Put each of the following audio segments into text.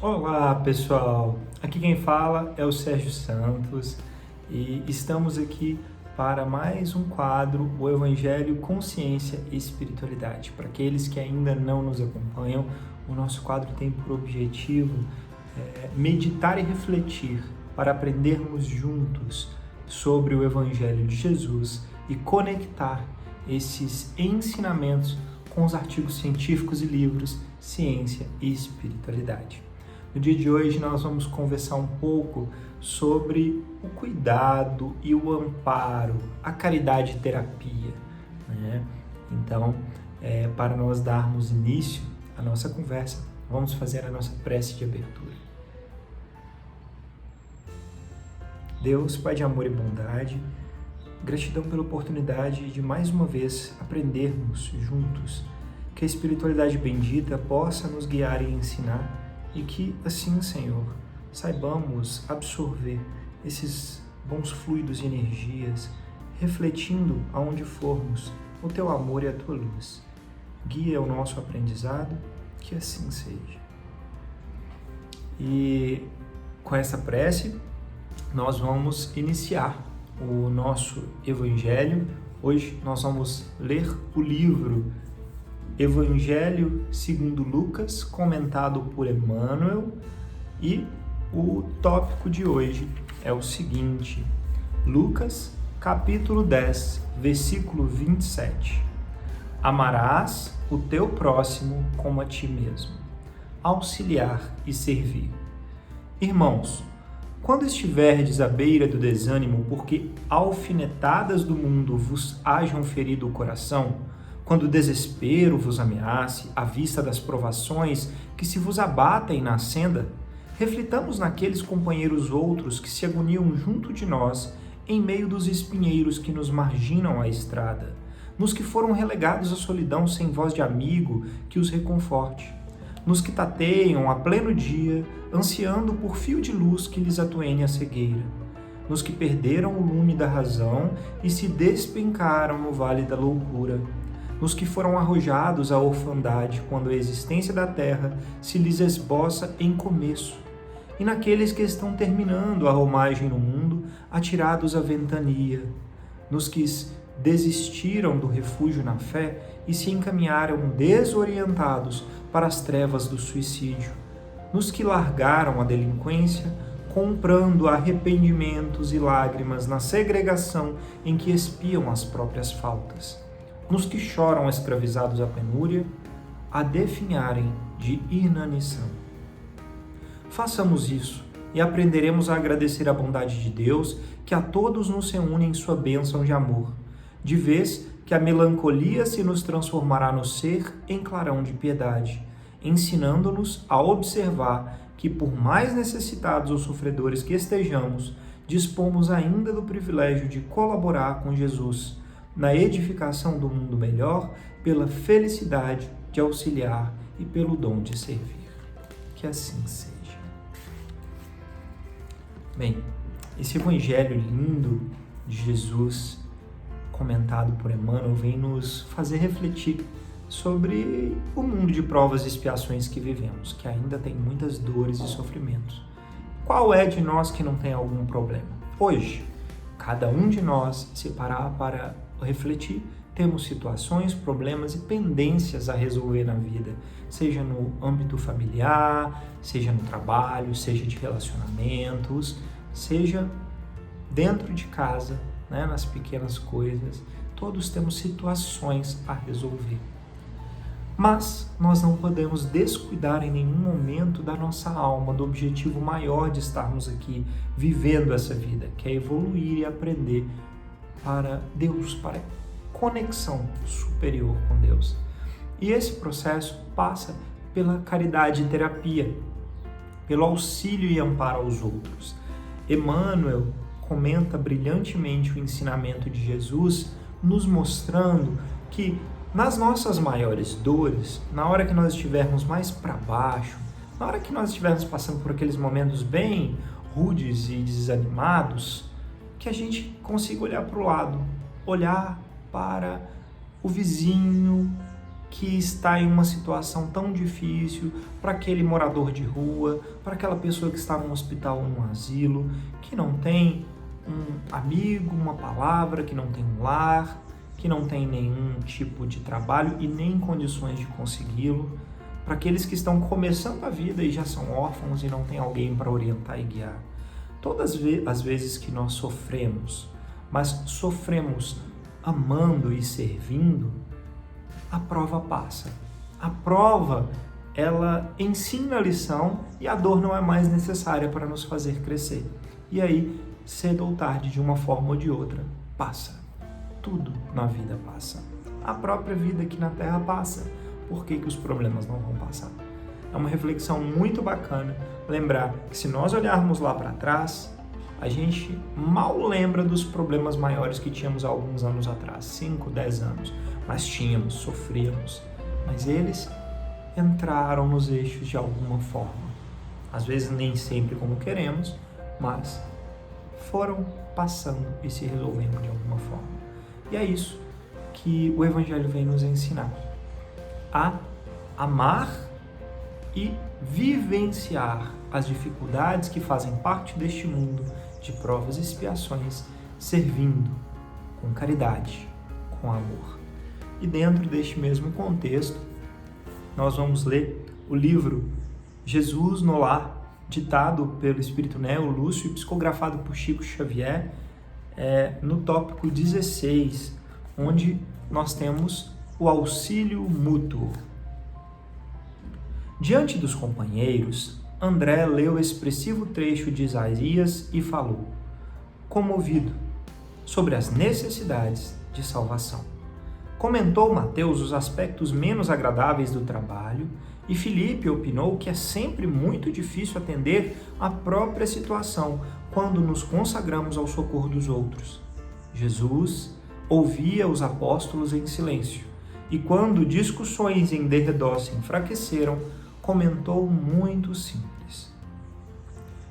Olá, pessoal! Aqui quem fala é o Sérgio Santos e estamos aqui para mais um quadro, o Evangelho, Consciência e Espiritualidade. Para aqueles que ainda não nos acompanham, o nosso quadro tem por objetivo meditar e refletir para aprendermos juntos sobre o Evangelho de Jesus e conectar esses ensinamentos com os artigos científicos e livros Ciência e Espiritualidade. No dia de hoje nós vamos conversar um pouco sobre o cuidado e o amparo, a caridade terapia, né? Então, para nós darmos início à nossa conversa, vamos fazer a nossa prece de abertura. Deus, Pai de amor e bondade, gratidão pela oportunidade de mais uma vez aprendermos juntos, que a espiritualidade bendita possa nos guiar e ensinar e que assim, Senhor, saibamos absorver esses bons fluidos e energias, refletindo aonde formos o Teu amor e a Tua luz. Guia o nosso aprendizado, que assim seja. E com essa prece, nós vamos iniciar o nosso Evangelho. Hoje nós vamos ler o livro Evangelho segundo Lucas, comentado por Emmanuel, e o tópico de hoje é o seguinte: Lucas, capítulo 10, versículo 27. Amarás o teu próximo como a ti mesmo. Auxiliar e servir. Irmãos, quando estiverdes à beira do desânimo, porque alfinetadas do mundo vos hajam ferido o coração, quando o desespero vos ameace à vista das provações que se vos abatem na senda, reflitamos naqueles companheiros outros que se agoniam junto de nós em meio dos espinheiros que nos marginam a estrada, nos que foram relegados à solidão sem voz de amigo que os reconforte, nos que tateiam a pleno dia, ansiando por fio de luz que lhes atuene a cegueira, nos que perderam o lume da razão e se despencaram no vale da loucura, nos que foram arrojados à orfandade quando a existência da terra se lhes esboça em começo, e naqueles que estão terminando a romagem no mundo, atirados à ventania, nos que desistiram do refúgio na fé e se encaminharam desorientados para as trevas do suicídio, nos que largaram a delinquência, comprando arrependimentos e lágrimas na segregação em que espiam as próprias faltas, nos que choram escravizados à penúria, a definharem de inanição. Façamos isso e aprenderemos a agradecer a bondade de Deus que a todos nos reúne em sua bênção de amor, de vez que a melancolia se nos transformará no ser em clarão de piedade, ensinando-nos a observar que, por mais necessitados ou sofredores que estejamos, dispomos ainda do privilégio de colaborar com Jesus na edificação do mundo melhor, pela felicidade de auxiliar e pelo dom de servir. Que assim seja. Bem, esse evangelho lindo de Jesus, comentado por Emmanuel, vem nos fazer refletir sobre o mundo de provas e expiações que vivemos, que ainda tem muitas dores e sofrimentos. Qual é de nós que não tem algum problema? Hoje, cada um de nós se parar para refletir, temos situações, problemas e pendências a resolver na vida, seja no âmbito familiar, seja no trabalho, seja de relacionamentos, seja dentro de casa, né, nas pequenas coisas. Todos temos situações a resolver. Mas nós não podemos descuidar em nenhum momento da nossa alma, do objetivo maior de estarmos aqui vivendo essa vida, que é evoluir e aprender para Deus, para conexão superior com Deus. E esse processo passa pela caridade e terapia, pelo auxílio e amparo aos outros. Emmanuel comenta brilhantemente o ensinamento de Jesus, nos mostrando que nas nossas maiores dores, na hora que nós estivermos mais para baixo, na hora que nós estivermos passando por aqueles momentos bem rudes e desanimados, que a gente consiga olhar para o lado, olhar para o vizinho, que está em uma situação tão difícil, para aquele morador de rua, para aquela pessoa que está num hospital ou num asilo, que não tem um amigo, uma palavra, que não tem um lar, que não tem nenhum tipo de trabalho e nem condições de consegui-lo, para aqueles que estão começando a vida e já são órfãos e não tem alguém para orientar e guiar. Todas as vezes que nós sofremos, mas sofremos amando e servindo, a prova passa. A prova, ela ensina a lição e a dor não é mais necessária para nos fazer crescer. E aí, cedo ou tarde, de uma forma ou de outra, passa. Tudo na vida passa. A própria vida aqui na Terra passa. Por que os problemas não vão passar? É uma reflexão muito bacana lembrar que se nós olharmos lá para trás, a gente mal lembra dos problemas maiores que tínhamos há alguns anos atrás, 5, 10 anos. Mas tínhamos, sofríamos. Mas eles entraram nos eixos de alguma forma. Às vezes nem sempre como queremos, mas foram passando e se resolvendo de alguma forma. E é isso que o Evangelho vem nos ensinar. A amar e vivenciar as dificuldades que fazem parte deste mundo de provas e expiações, servindo com caridade, com amor. E dentro deste mesmo contexto, nós vamos ler o livro Jesus no Lar, ditado pelo Espírito Neo Lúcio e psicografado por Chico Xavier, no tópico 16, onde nós temos o auxílio mútuo. Diante dos companheiros, André leu o expressivo trecho de Isaías e falou, comovido, sobre as necessidades de salvação. Comentou Mateus os aspectos menos agradáveis do trabalho e Filipe opinou que é sempre muito difícil atender à própria situação quando nos consagramos ao socorro dos outros. Jesus ouvia os apóstolos em silêncio e quando discussões em derredor se enfraqueceram, comentou muito simples.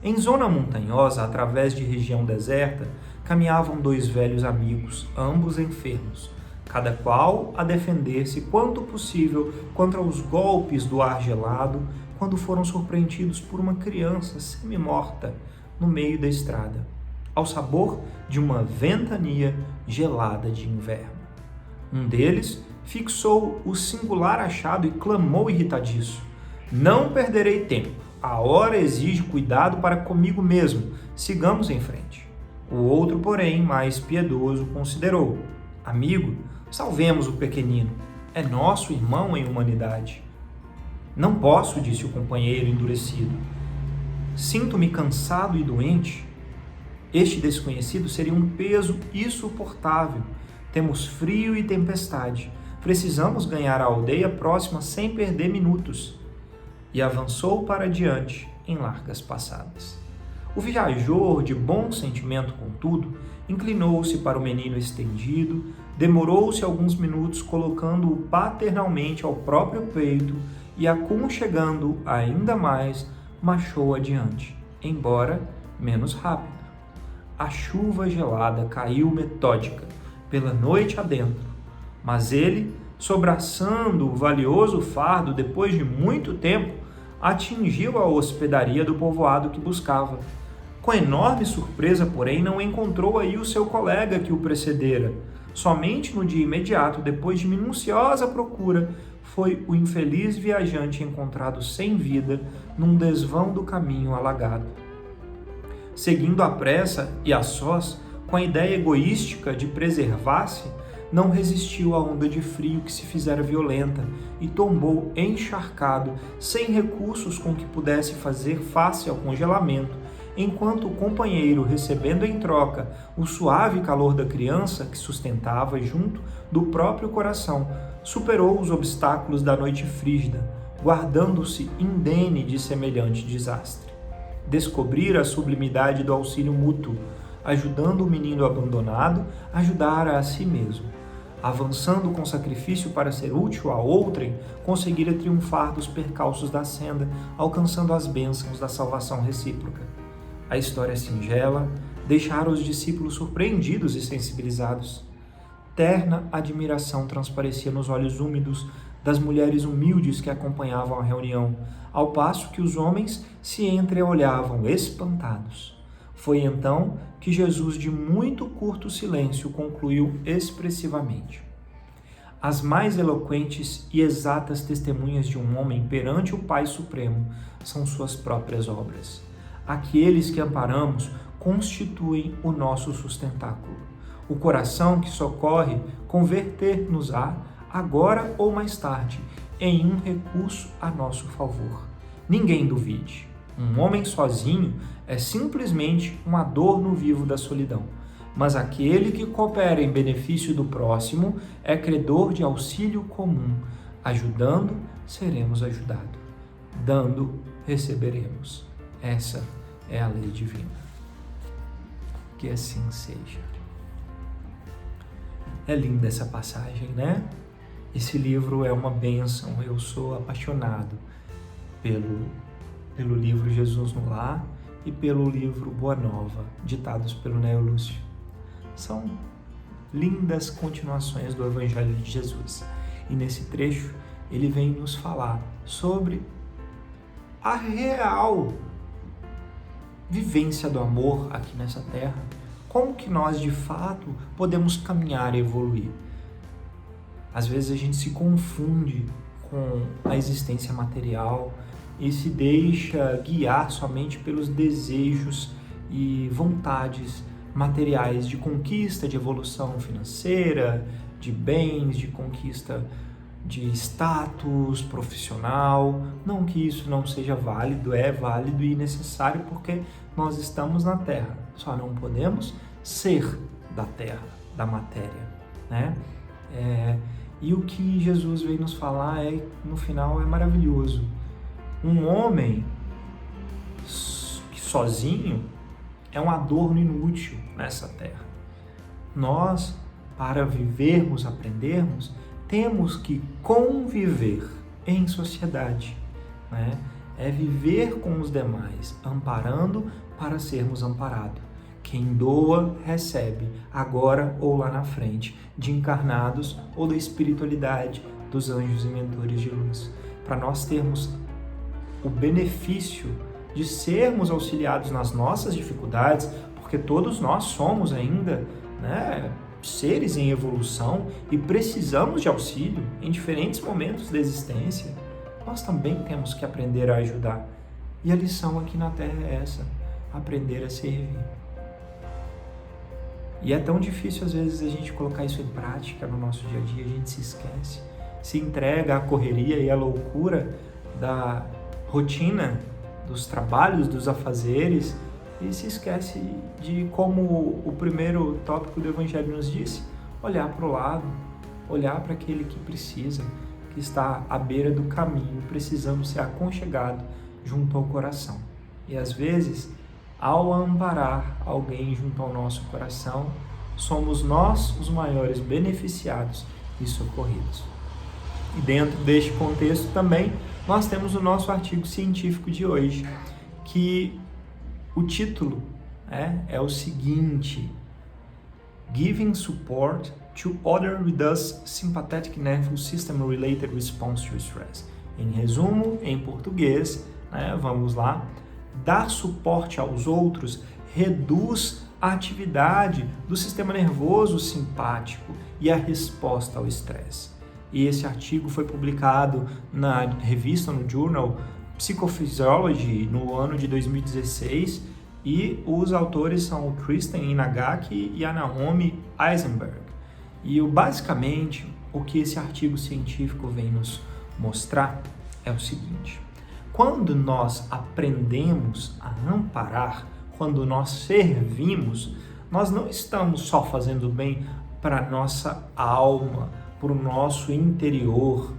Em zona montanhosa, através de região deserta, caminhavam dois velhos amigos, ambos enfermos, cada qual a defender-se quanto possível contra os golpes do ar gelado, quando foram surpreendidos por uma criança semi-morta no meio da estrada, ao sabor de uma ventania gelada de inverno. Um deles fixou o singular achado e clamou irritadiço: não perderei tempo, a hora exige cuidado para comigo mesmo, sigamos em frente. O outro, porém, mais piedoso, considerou: amigo, salvemos o pequenino, é nosso irmão em humanidade. Não posso, disse o companheiro endurecido. Sinto-me cansado e doente. Este desconhecido seria um peso insuportável. Temos frio e tempestade. Precisamos ganhar a aldeia próxima sem perder minutos. E avançou para diante em largas passadas. O viajor, de bom sentimento contudo, inclinou-se para o menino estendido, demorou-se alguns minutos colocando-o paternalmente ao próprio peito e, aconchegando ainda mais, marchou adiante, embora menos rápido. A chuva gelada caiu metódica, pela noite adentro, mas ele, sobraçando o valioso fardo depois de muito tempo, atingiu a hospedaria do povoado que buscava. Com enorme surpresa, porém, não encontrou aí o seu colega que o precedera. Somente no dia imediato, depois de minuciosa procura, foi o infeliz viajante encontrado sem vida num desvão do caminho alagado. Seguindo à pressa e a sós, com a ideia egoística de preservar-se, não resistiu à onda de frio que se fizera violenta e tombou encharcado, sem recursos com que pudesse fazer face ao congelamento, enquanto o companheiro, recebendo em troca o suave calor da criança que sustentava junto do próprio coração, superou os obstáculos da noite frígida, guardando-se indene de semelhante desastre. Descobrira a sublimidade do auxílio mútuo, ajudando o menino abandonado a ajudar a si mesmo. Avançando com sacrifício para ser útil a outrem, conseguira triunfar dos percalços da senda, alcançando as bênçãos da salvação recíproca. A história singela deixara os discípulos surpreendidos e sensibilizados. Terna admiração transparecia nos olhos úmidos das mulheres humildes que acompanhavam a reunião, ao passo que os homens se entreolhavam espantados. Foi então que Jesus, de muito curto silêncio, concluiu expressivamente: as mais eloquentes e exatas testemunhas de um homem perante o Pai Supremo são suas próprias obras. Aqueles que amparamos constituem o nosso sustentáculo. O coração que socorre converter-nos-á, agora ou mais tarde, em um recurso a nosso favor. Ninguém duvide. Um homem sozinho é simplesmente um adorno vivo da solidão. Mas aquele que coopera em benefício do próximo é credor de auxílio comum. Ajudando, seremos ajudados. Dando, receberemos. Essa é a lei divina. Que assim seja. É linda essa passagem, né? Esse livro é uma bênção. Eu sou apaixonado pelo livro Jesus no Lar e pelo livro Boa Nova, ditados pelo Neo Lúcio. São lindas continuações do Evangelho de Jesus. E nesse trecho, ele vem nos falar sobre a real vivência do amor aqui nessa terra. Como que nós, de fato, podemos caminhar e evoluir? Às vezes a gente se confunde com a existência material e se deixa guiar somente pelos desejos e vontades materiais de conquista, de evolução financeira, de bens, de conquista de status profissional. Não que isso não seja válido, é válido e necessário porque nós estamos na Terra. Só não podemos ser da Terra, da matéria, né? E o que Jesus veio nos falar no final é maravilhoso. Um homem que sozinho é um adorno inútil nessa terra. Nós, para vivermos, aprendermos, temos que conviver em sociedade, né? É viver com os demais, amparando para sermos amparados. Quem doa, recebe, agora ou lá na frente, de encarnados ou da espiritualidade, dos anjos e mentores de luz. Para nós termos o benefício de sermos auxiliados nas nossas dificuldades, porque todos nós somos ainda, né, seres em evolução e precisamos de auxílio em diferentes momentos da existência. Nós também temos que aprender a ajudar. E a lição aqui na Terra é essa: aprender a servir. E é tão difícil às vezes a gente colocar isso em prática no nosso dia a dia, a gente se esquece, se entrega à correria e à loucura da rotina, dos trabalhos, dos afazeres, e se esquece de, como o primeiro tópico do Evangelho nos disse, olhar para o lado, olhar para aquele que precisa, que está à beira do caminho, precisando ser aconchegado junto ao coração. E às vezes, ao amparar alguém junto ao nosso coração, somos nós os maiores beneficiados e socorridos. E dentro deste contexto também, nós temos o nosso artigo científico de hoje, que o título é o seguinte: Giving Support to Other Reduce Sympathetic Nervous System Related Response to Stress. Em resumo, em português, vamos lá, dar suporte aos outros reduz a atividade do sistema nervoso simpático e a resposta ao estresse. E esse artigo foi publicado na revista, no Journal Psychophysiology, no ano de 2016, e os autores são o Kristen Inagaki e a Naomi Eisenberg. E basicamente, o que esse artigo científico vem nos mostrar é o seguinte: quando nós aprendemos a amparar, quando nós servimos, nós não estamos só fazendo bem para a nossa alma, para o nosso interior,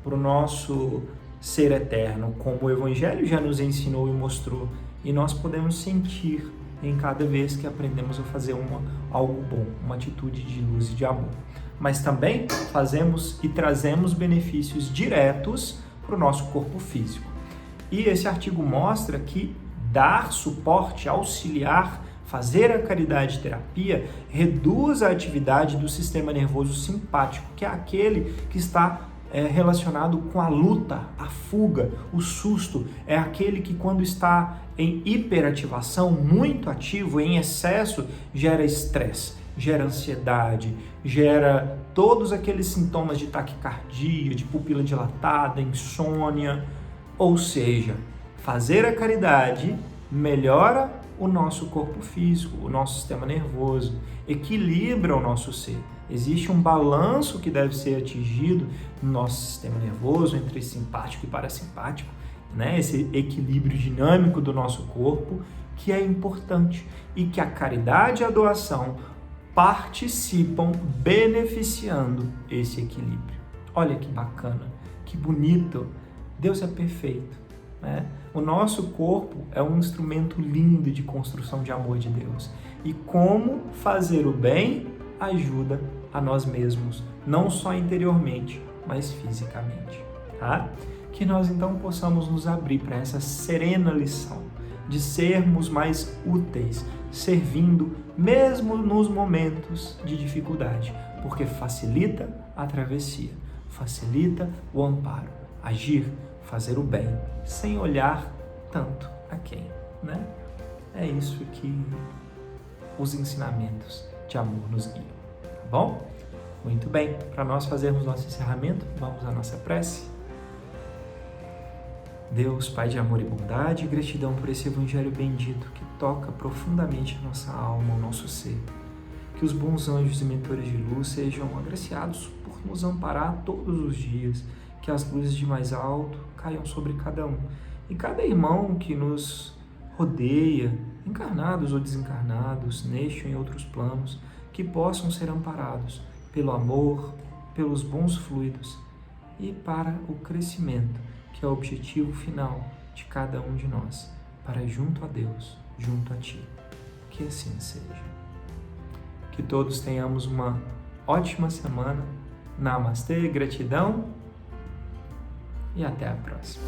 para o nosso ser eterno, como o Evangelho já nos ensinou e mostrou, e nós podemos sentir em cada vez que aprendemos a fazer algo bom, uma atitude de luz e de amor. Mas também fazemos e trazemos benefícios diretos para o nosso corpo físico. E esse artigo mostra que dar suporte, auxiliar, fazer a caridade terapia reduz a atividade do sistema nervoso simpático, que é aquele que está é relacionado com a luta, a fuga, o susto. É aquele que, quando está em hiperativação, muito ativo, em excesso, gera estresse, gera ansiedade, gera todos aqueles sintomas de taquicardia, de pupila dilatada, insônia. Ou seja, fazer a caridade melhora o nosso corpo físico, o nosso sistema nervoso, equilibra o nosso ser. Existe um balanço que deve ser atingido no nosso sistema nervoso entre simpático e parasimpático, né? Esse equilíbrio dinâmico do nosso corpo, que é importante, e que a caridade e a doação participam beneficiando esse equilíbrio. Olha que bacana, que bonito. Deus é perfeito, né? O nosso corpo é um instrumento lindo de construção de amor de Deus. E como fazer o bem ajuda a nós mesmos, não só interiormente, mas fisicamente, tá? Que nós então possamos nos abrir para essa serena lição de sermos mais úteis, servindo mesmo nos momentos de dificuldade, porque facilita a travessia, facilita o amparo, agir, fazer o bem, sem olhar tanto a quem, né? É isso que os ensinamentos de amor nos guiam, tá bom? Muito bem, para nós fazermos nosso encerramento, vamos à nossa prece. Deus, Pai de amor e bondade, gratidão por esse Evangelho bendito que toca profundamente a nossa alma, o nosso ser. Que os bons anjos e mentores de luz sejam agraciados por nos amparar todos os dias, que as luzes de mais alto caiam sobre cada um. E cada irmão que nos rodeia, encarnados ou desencarnados, neste ou em outros planos, que possam ser amparados pelo amor, pelos bons fluidos e para o crescimento, que é o objetivo final de cada um de nós, para junto a Deus, junto a Ti. Que assim seja. Que todos tenhamos uma ótima semana. Namastê, gratidão e até a próxima.